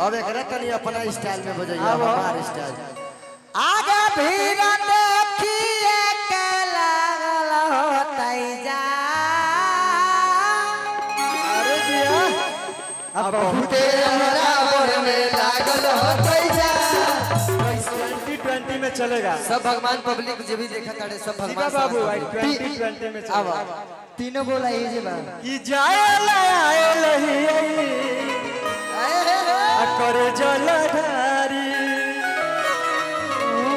अब एकरा तनी अपना स्टाइल में बजाइए हमार स्टाइल। आगे भीड़ देखिए के लागल होतै जा। अरे जिया अब बहुते हमरा बर में लागल होतै जा। 2020 में चलेगा सब भगवान पब्लिक जो भी देखा ताड़े सब भगवान बाबू 2020 में चलेगा। तीनों बोला ये जे बा कि जाए आयल ही करे जलधारी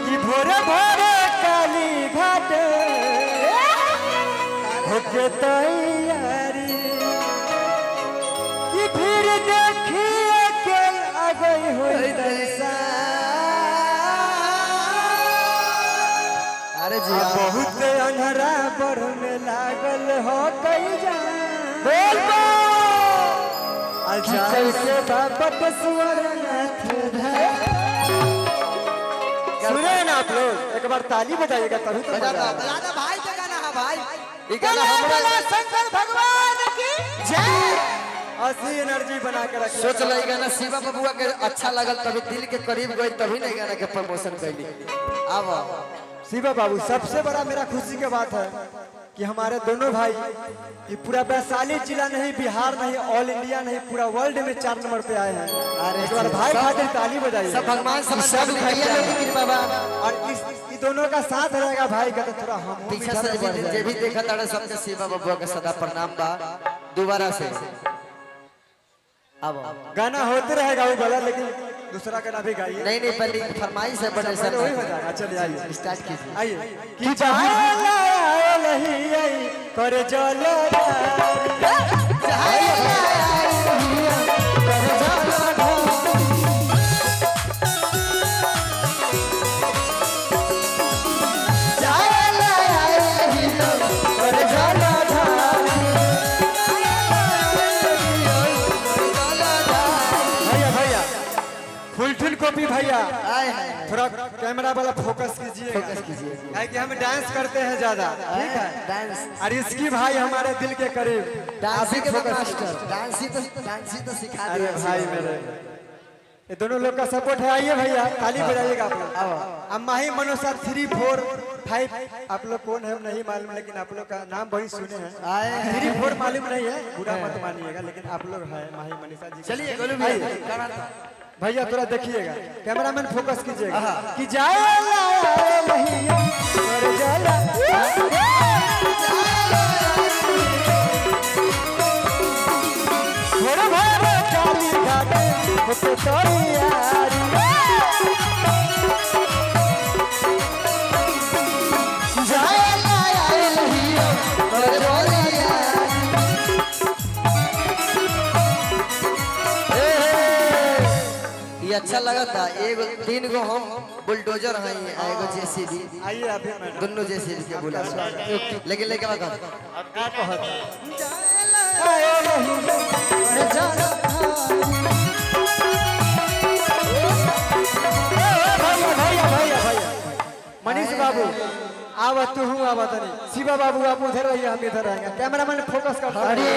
कि भोरे भोरे काली घाट होके तैयारी कि फिर देखिए के आ गई होई दरसा। अरे जी बहुत अंधरा पर में लागल हो कई जा बोल जैसे बाबत स्वर्णनाथ सुने ना आप लोग एक बार ताली बजाइएगा तभी तो मजा आएगा। बजाना भाई का गाना है भाई। ये गाना हमारा शंकर भगवान की जय। असली एनर्जी बना के रखे। सोच लो गाना शिवा बबुआ के अच्छा लगल तभी दिल के करीब गई तभी नहीं गाना के प्रमोशन कैली। अब शिवा बाबू सबसे बड़ा मेरा खुशी की बात है कि हमारे दोनों भाई ये पूरा वैशाली जिला नहीं बिहार नहीं ऑल इंडिया नहीं पूरा वर्ल्ड में 4 नंबर पे आए हैं। अरे एक बार भाई खातिर ताली बजाइए। सब भगवान सब भैया लोग की बाबा और इस दोनों का साथ रहेगा भाई का तो थोड़ा हम पीछे से जे भी देखा ताड़े सबके शिवा बबुआ के सदा प्रणाम बा। दोबारा से अब गाना होते रहेगा वो गलत लेकिन दूसरा गाना भी गाइए। नहीं नहीं पहले फरमाइश है बड़े सर वही हो जाएगा। चलिए आइए स्टार्ट कीजिए। आइए कि जाए नहीं आई करे फुल कॉपी भैया थोड़ा कैमरा वाला फोकस कीजिए कि हम डांस करते हैं ज्यादा ठीक है डांस और इसकी भाई हमारे दिल के करीब डांसी के मास्टर डांसी तो सिखा अरे दिया भाई मेरे ये दोनों लोग का सपोर्ट है। आइए भैया ताली बजाइएगा आप लोग। अब माही मनोसा 3 4 5 आप लोग कौन है नहीं मालूम लेकिन आप लोग का नाम बड़ी सुने हैं। 3 4 मालूम नहीं है बुरा मत मानिएगा लेकिन आप लोग है माही मनीषा जी। चलिए गोलू भैया भैया थोड़ा देखिएगा कैमरामैन फोकस कीजिएगा कि जाए नहीं और जाला भोरे भोरे काली घाट होके तैयारी जाए नहीं और बोलिया ये अच्छा लगा था। एगो 3 गो हम बुलडोजर हैं एगो जेसीबी। आइए अभी मैडम दोनों जेसीबी के बुला लेकिन लेके लगा अब क्या कहता मनीष बाबू आवत तू हूँ आवत नहीं शिवा बाबू आप उधर रहिए हम इधर रहेंगे। कैमरामैन फोकस कर। अरे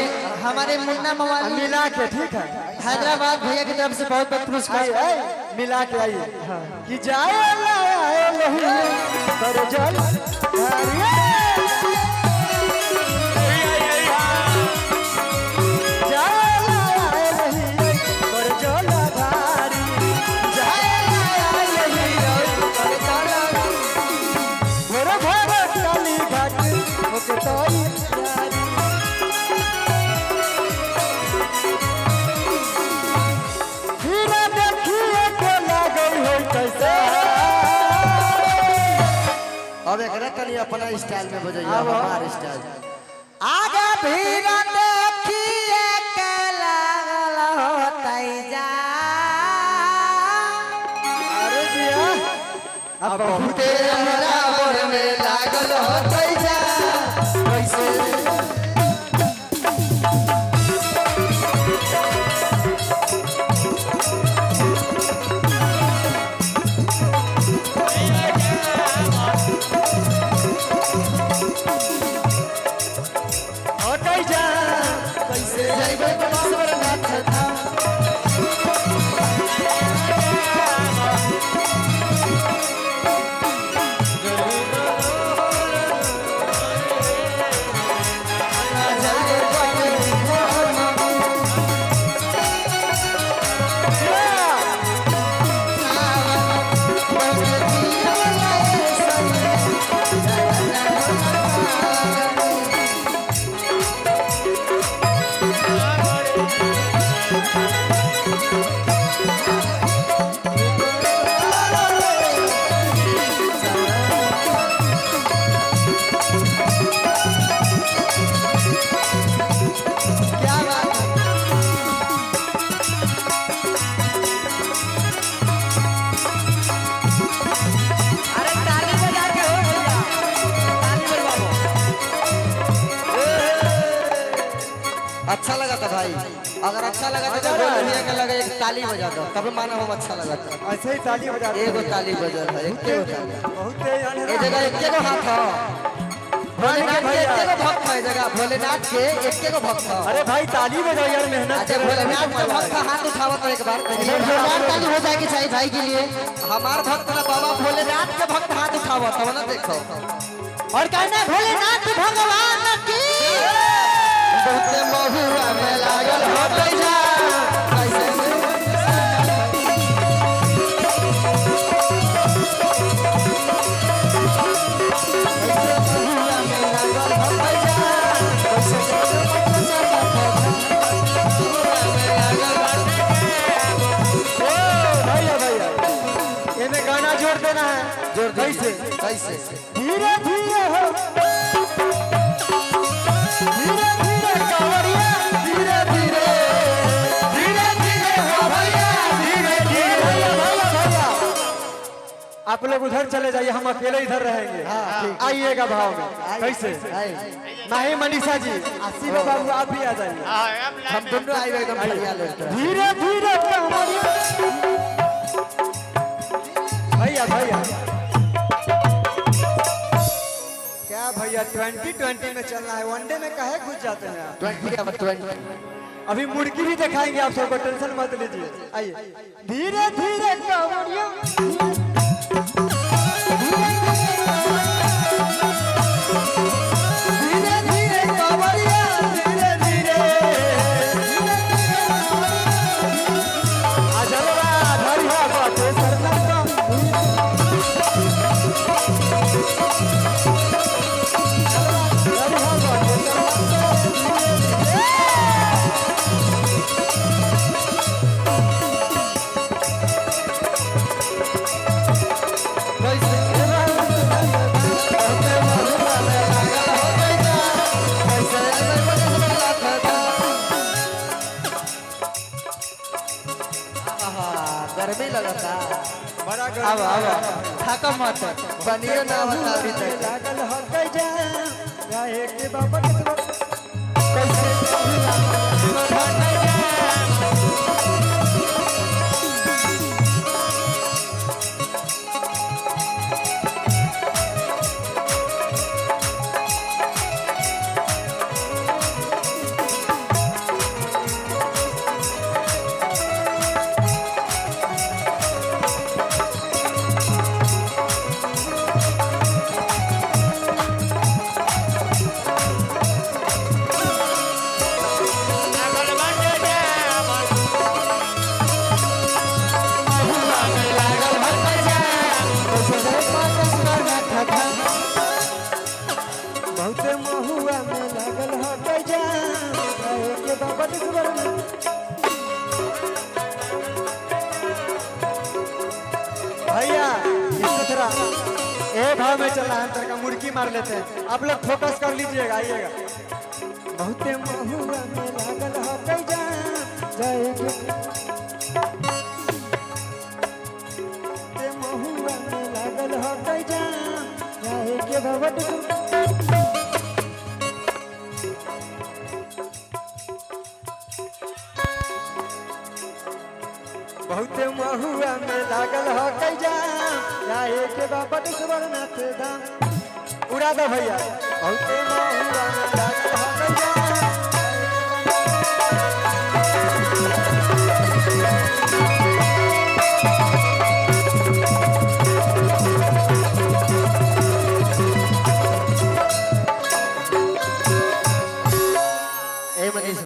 हमारे मुन्ना मवाली मिला के ठीक है हैदराबाद भैया की तरफ से बहुत बहुत पुरस्कार मिला के आइए कि जाए कर जल अब एकरा तनी अपना स्टाइल में बजाइए हमार स्टाइल। आगे भीड़ देखिए के लागल होतै जा। अरे जिया अब बहुते हमरा बर में लागल होतै जा। कैसे कैसे जैबे स्वर्णनाथ धाम अच्छा लगा था भाई, अगर अच्छा लगा तो बोलिए कि लगे एक ताली बजा दो तब मानो हम अच्छा लगा था। ऐसे ही ताली बजा एगो ताली बजा था, एक के ताली बहुत ए जगह एक के हाथ हो भोलेनाथ के एक के भक्त है जगह भोलेनाथ के एक के भक्त हो। अरे भाई ताली बजाओ यार, मेहनत अच्छा भोलेनाथ के भक्त हाथ उठाओ तो एक बार जोरदार ताली हो जाएगी चाहिए भाई के लिए। हमार भक्त ना बाबा भोलेनाथ के भक्त हाथ उठाओ तब ना देखो और कहना भोलेनाथ भगवान की बहुत महुआ में लागल हो पैसा कैसे गाना जोड़ देना है, जोड़ कैसे कैसे धीरे धीरे हो धीरे धीरे कावड़िया धीरे धीरे धीरे धीरे हो भैया धीरे धीरे भैया। आप लोग उधर चले जाइए, हम अकेले इधर रहेंगे। आइएगा भाव में कैसे माही मनीषा जी आसिफ बाबू आप भी आ जाइए, हम दोनों आए एकदम बढ़िया लड़के धीरे धीरे भैया भैया क्या भैया 2020 में चलना है, वनडे में काहे घुस जाते हैं आप? 20 अभी मुर्गी भी दिखाएंगे आप सबको, टेंशन मत लीजिए। आइए धीरे धीरे कावड़िया धीरे धीरे कावड़िया धीरे धीरे अजलवा धरिया बाटे सरना गर्मी लगता बड़ा अब थका मत बनिए ना बता अभी तक लागल हो गई जा गाए के बाबा कैसे बहुते महुआ में लागल हो गई जा गाए के बाबा भैया इस तरह एक भाव में चला है, अंतर का मुर्गी मार लेते हैं। आप लोग फोकस कर लीजिएगा, आइएगा। बहुते महुआ में लागल हो गई जा गाए के महुआ में लागल हो गई जा गाए के बाबा बहुते महुआ में लागल हो गई जा गाए के बाबा स्वरनाथ धाम उड़ा दो भैया बहुते महुआ में लागल हो